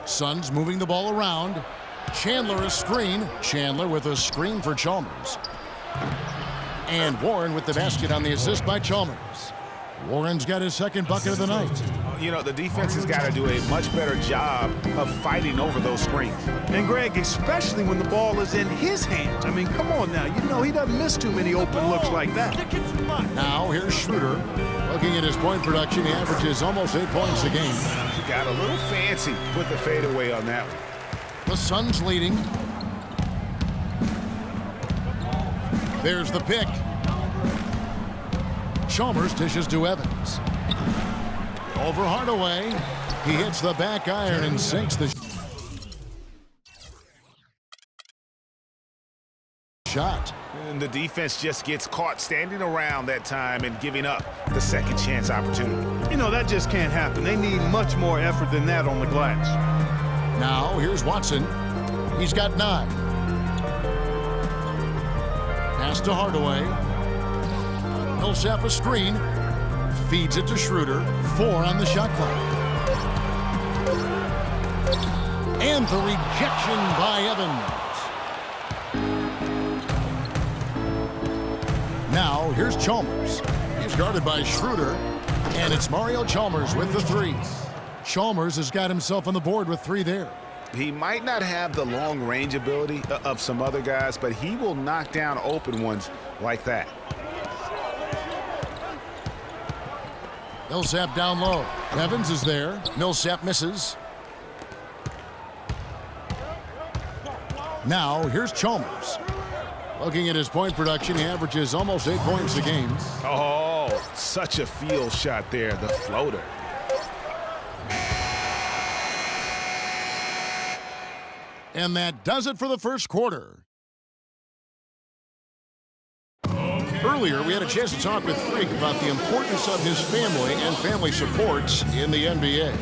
Suns moving the ball around. Chandler a screen. Chandler with a screen for Chalmers. And Warren with the basket on the assist by Chalmers. Warren's got his second bucket of the night. You know, the defense has got to do a much better job of fighting over those screens. And, Greg, especially when the ball is in his hands. I mean, come on now. You know he doesn't miss too many open looks like that. Now here's Schroeder. Looking at his point production, he averages almost 8 points a game. He got a little fancy with the fadeaway on that one. The Suns leading. There's the pick. Chalmers dishes to Evans. Over Hardaway. He hits the back iron and sinks the shot. And the defense just gets caught standing around that time and giving up the second chance opportunity. You know, that just can't happen. They need much more effort than that on the glass. Now here's Watson. He's got 9. Pass to Hardaway. Millsap a screen. Feeds it to Schroeder. 4 on the shot clock. And the rejection by Evans. Now here's Chalmers. He's guarded by Schroeder. And it's Mario Chalmers with the 3. Chalmers has got himself on the board with 3 there. He might not have the long-range ability of some other guys, but he will knock down open ones like that. Millsap down low. Evans is there. Millsap misses. Now here's Chalmers. Looking at his point production, he averages almost 8 points a game. Oh, such a field shot there, the floater. And that does it for the first quarter. Earlier, we had a chance to talk with Freak about the importance of his family and family supports in the NBA.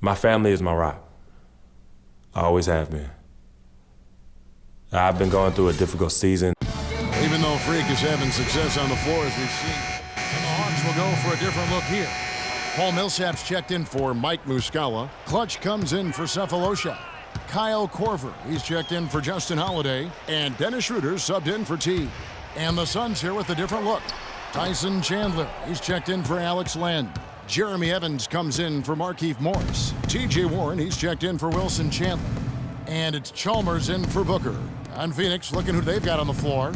My family is my rock. I always have been. I've been going through a difficult season. Even though Freak is having success on the floor, as we've seen, and the Hawks will go for a different look here. Paul Millsap's checked in for Mike Muscala. Clutch comes in for Cephalosha. Kyle Korver, he's checked in for Justin Holiday. And Dennis Schroeder subbed in for T. And the Suns here with a different look. Tyson Chandler, he's checked in for Alex Len. Jeremy Evans comes in for Markieff Morris. T.J. Warren, he's checked in for Wilson Chandler. And it's Chalmers in for Booker. On Phoenix, looking who they've got on the floor.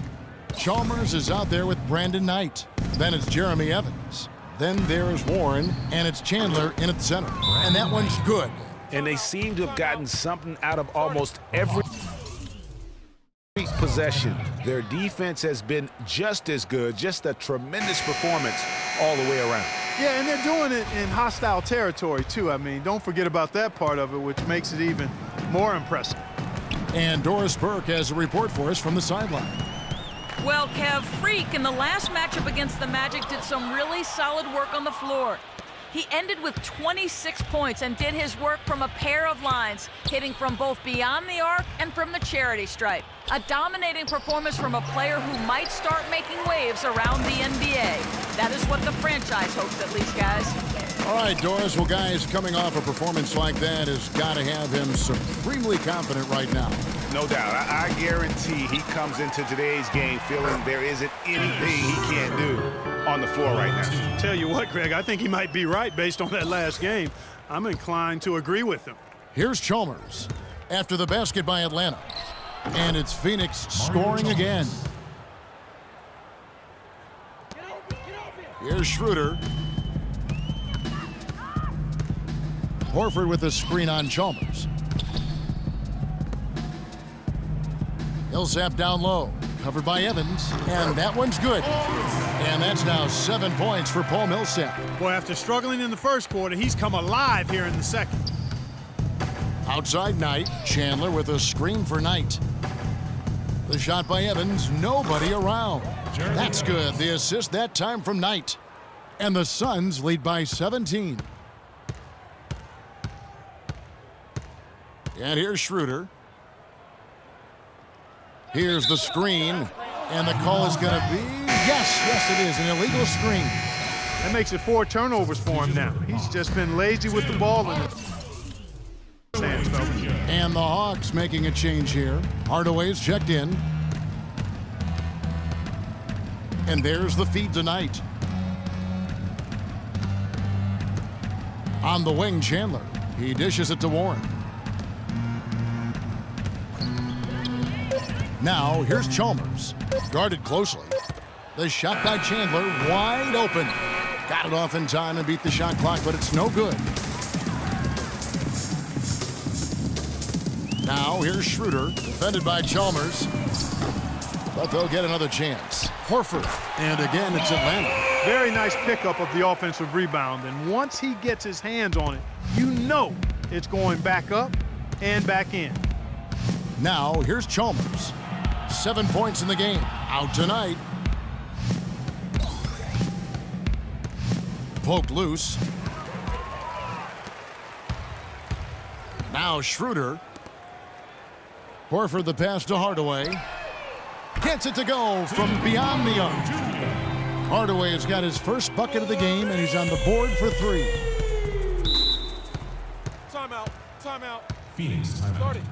Chalmers is out there with Brandon Knight. Then it's Jeremy Evans. Then there's Warren, and it's Chandler in at the center. And that one's good. And they seem to have gotten something out of almost every possession. Their defense has been just as good, just a tremendous performance all the way around. Yeah, and they're doing it in hostile territory, too. I mean, don't forget about that part of it, which makes it even more impressive. And Doris Burke has a report for us from the sideline. Well, Kev, Freak in the last matchup against the Magic did some really solid work on the floor. He ended with 26 points and did his work from a pair of lines, hitting from both beyond the arc and from the charity stripe. A dominating performance from a player who might start making waves around the NBA. That is what the franchise hopes, at least, guys. All right, Doris. Well, guys, coming off a performance like that has got to have him supremely confident right now. No doubt. I guarantee he comes into today's game feeling there isn't anything he can't do on the floor right now. Tell you what, Greg, I think he might be right based on that last game. I'm inclined to agree with him. Here's Chalmers after the basket by Atlanta. And it's Phoenix scoring again. Here's Schroeder. Horford with a screen on Chalmers. Millsap down low, covered by Evans, and that one's good. And that's now 7 points for Paul Millsap. Boy, after struggling in the first quarter, he's come alive here in the second. Outside Knight, Chandler with a screen for Knight. The shot by Evans, nobody around. That's good. The assist that time from Knight. And the Suns lead by 17. And here's Schroeder. Here's the screen. And the call is going to be Yes, it is. An illegal screen. That makes it 4 turnovers for him now. He's just been lazy with the ball in his hands, fellas. And the Hawks making a change here. Hardaway's checked in. And there's the feed tonight. On the wing, Chandler. He dishes it to Warren. Now, here's Chalmers. Guarded closely. The shot by Chandler, wide open. Got it off in time and beat the shot clock, but it's no good. Now, here's Schroeder, defended by Chalmers. But they'll get another chance. Horford, and again, it's Atlanta. Very nice pickup of the offensive rebound, and once he gets his hands on it, you know it's going back up and back in. Now, here's Chalmers. 7 points in the game. Out tonight. Poked loose. Now Schroeder. Horford the pass to Hardaway. Gets it to go from beyond the arc. Hardaway has got his first bucket of the game, and he's on the board for 3. Timeout. Timeout. Phoenix timeout. Starting.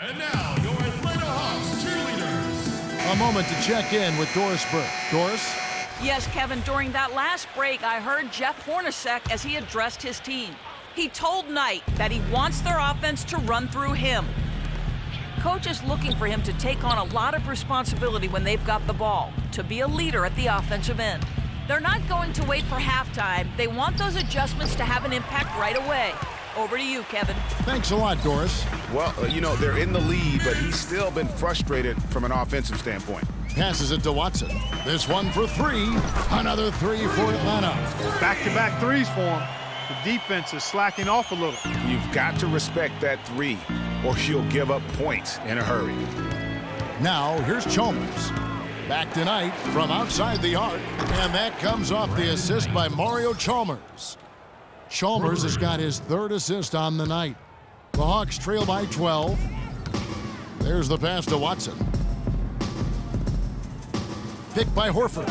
And now, your Atlanta Hawks cheerleaders. A moment to check in with Doris Burke. Doris? Yes, Kevin, during that last break, I heard Jeff Hornacek as he addressed his team. He told Knight that he wants their offense to run through him. Coach is looking for him to take on a lot of responsibility when they've got the ball, to be a leader at the offensive end. They're not going to wait for halftime. They want those adjustments to have an impact right away. Over to you, Kevin. Thanks a lot, Doris. Well, they're in the lead, but he's still been frustrated from an offensive standpoint. Passes it to Watson. This one for 3. Another 3 for Atlanta. Back-to-back threes for him. The defense is slacking off a little. You've got to respect that 3, or you'll give up points in a hurry. Now, here's Chalmers. Back tonight from outside the arc, and that comes off the assist by Mario Chalmers. Chalmers has got his 3rd assist on the night. The Hawks trail by 12. There's the pass to Watson. Picked by Horford.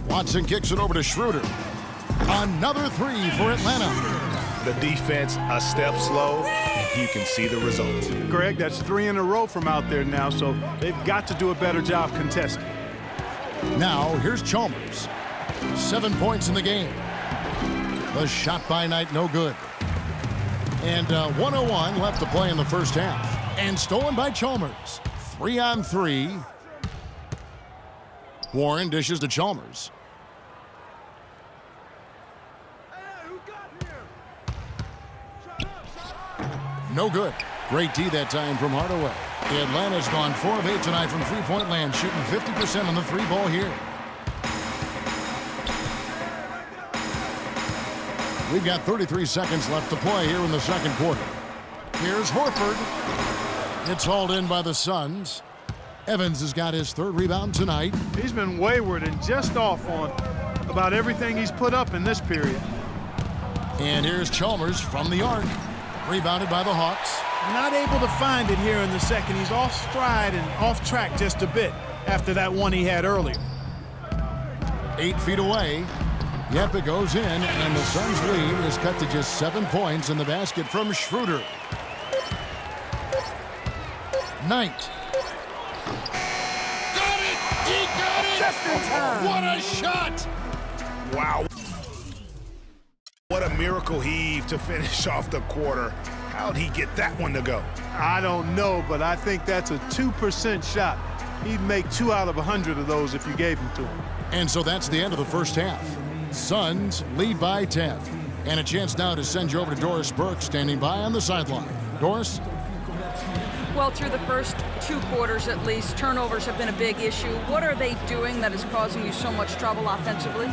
Watson kicks it over to Schroeder. Another 3 for Atlanta. The defense a step slow, and you can see the results. Greg, that's 3 in a row from out there now, so they've got to do a better job contesting. Now, here's Chalmers. 7 points in the game. The shot by Knight, no good. And 1:01 left to play in the first half. And stolen by Chalmers. 3 on 3. Warren dishes to Chalmers. No good. Great D that time from Hardaway. Atlanta's gone 4 of 8 tonight from three-point land, shooting 50% on the 3-ball here. We've got 33 seconds left to play here in the second quarter. Here's Horford. It's hauled in by the Suns. Evans has got his 3rd rebound tonight. He's been wayward and just off on about everything he's put up in this period. And here's Chalmers from the arc. Rebounded by the Hawks. Not able to find it here in the second. He's off stride and off track just a bit after that one he had earlier. 8 feet away. Yep, it goes in, and the Suns' lead is cut to just 7 points in the basket from Schroeder. Knight. Got it! He got it! Just in time. What a shot! Wow. What a miracle heave to finish off the quarter. How'd he get that one to go? I don't know, but I think that's a 2% shot. He'd make 2 out of 100 of those if you gave them to him. And so that's the end of the first half. Suns lead by 10. And a chance now to send you over to Doris Burke, standing by on the sideline. Doris? Well, through the first 2 quarters at least, turnovers have been a big issue. What are they doing that is causing you so much trouble offensively?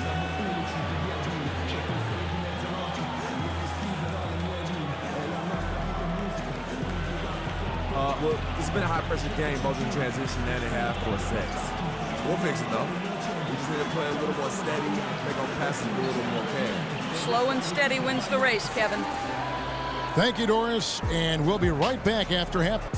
Well, it's been a high-pressure game, both in transition and in half-court sets. We'll fix it, though. We just need to play a little more steady, make our passes a little more care. Slow and steady wins the race, Kevin. Thank you, Doris, and we'll be right back after half.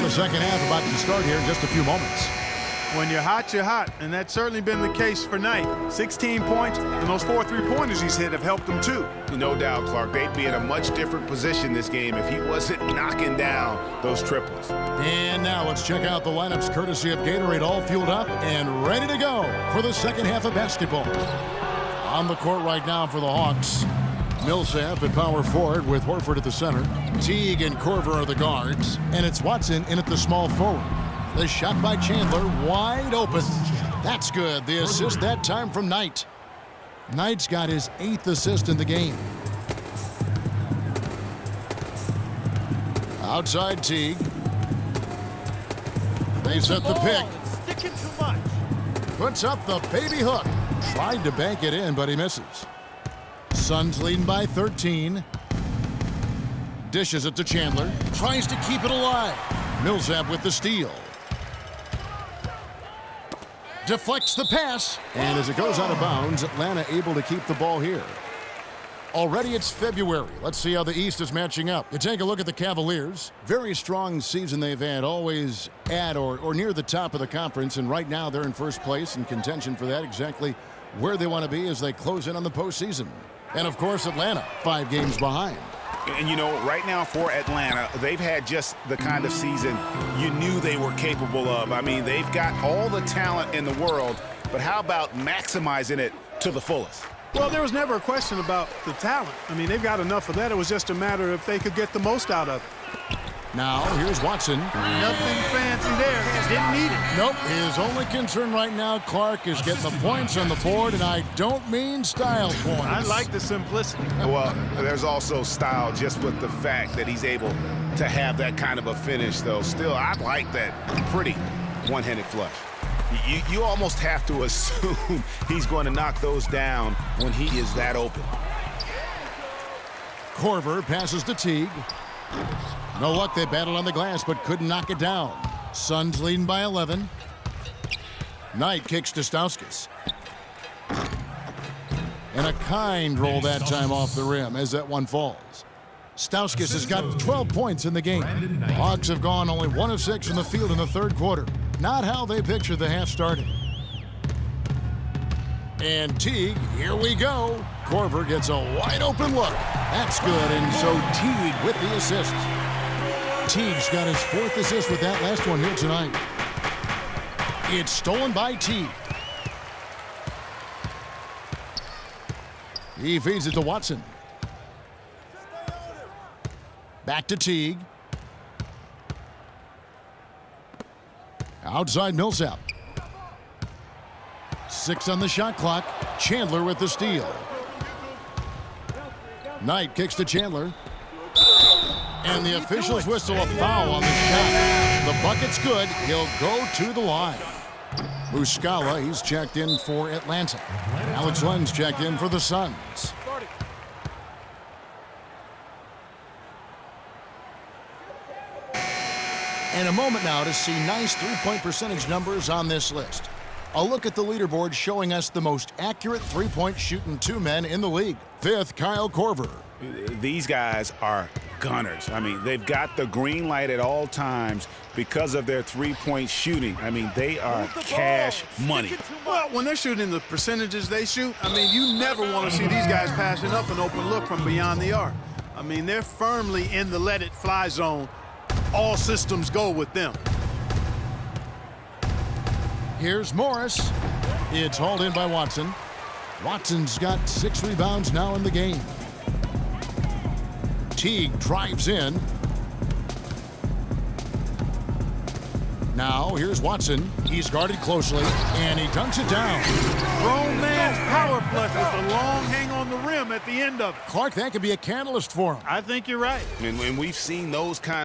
The second half about to start here in just a few moments. When you're hot, you're hot, and that's certainly been the case for Knight. 16 points, and those 4 3-pointers he's hit have helped him too. No doubt, Clark. They'd be in a much different position this game if he wasn't knocking down those triples. And now let's check out the lineups courtesy of Gatorade, all fueled up and ready to go for the second half of basketball. On the court right now for the Hawks, Millsap at power forward with Horford at the center. Teague and Korver are the guards. And it's Watson in at the small forward. The shot by Chandler, wide open. That's good. The assist that time from Knight. Knight's got his 8th assist in the game. Outside Teague. They set the pick. Sticking too much. Puts up the baby hook. Tried to bank it in, but he misses. Suns leading by 13. Dishes it to Chandler. Tries to keep it alive. Millsap with the steal. Deflects the pass. And as it goes out of bounds, Atlanta able to keep the ball here. Already it's February. Let's see how the East is matching up. You take a look at the Cavaliers. Very strong season they've had, always at or near the top of the conference. And right now they're in first place in contention for that, exactly where they want to be as they close in on the postseason. And of course, Atlanta, 5 games behind. And you know, right now for Atlanta, they've had just the kind of season you knew they were capable of. I mean, they've got all the talent in the world, but how about maximizing it to the fullest? Well, there was never a question about the talent. I mean, they've got enough of that. It was just a matter of if they could get the most out of it. Now, here's Watson. Nothing fancy there. Just didn't need it. Nope. His only concern right now, Clark, is getting the points on the board, and I don't mean style points. I like the simplicity. Well, there's also style just with the fact that he's able to have that kind of a finish, though. Still, I like that pretty one-handed flush. You almost have to assume he's going to knock those down when he is that open. Korver passes to Teague. No luck, they battled on the glass, but couldn't knock it down. Suns leading by 11. Knight kicks to Stauskas. And a kind roll that time off the rim as that one falls. Stauskas has got 12 points in the game. Hawks have gone only 1 of 6 from the field in the third quarter. Not how they pictured the half starting. And Teague, here we go. Korver gets a wide open look. That's good, and so Teague with the assist. Teague's got his 4th assist with that last one here tonight. It's stolen by Teague. He feeds it to Watson. Back to Teague. Outside Millsap. 6 on the shot clock. Chandler with the steal. Knight kicks to Chandler. And the officials whistle a foul on the shot. The bucket's good. He'll go to the line. Muscala, he's checked in for Atlanta. Alex Len's checked in for the Suns. And a moment now to see nice three-point percentage numbers on this list. A look at the leaderboard showing us the most accurate three-point shooting 2 men in the league. 5th, Kyle Korver. These guys are gunners. I mean, they've got the green light at all times because of their three-point shooting. I mean, they are cash money. Well, when they're shooting the percentages they shoot, I mean, you never want to see these guys passing up an open look from beyond the arc. I mean, they're firmly in the let-it-fly zone. All systems go with them. Here's Morris. It's hauled in by Watson. Watson's got 6 rebounds now in the game. Teague drives in. Now, here's Watson. He's guarded closely, and he dunks it down. Grown man's power flush with a long hang on the rim at the end of it. Clark, that could be a catalyst for him. I think you're right. And when we've seen those kind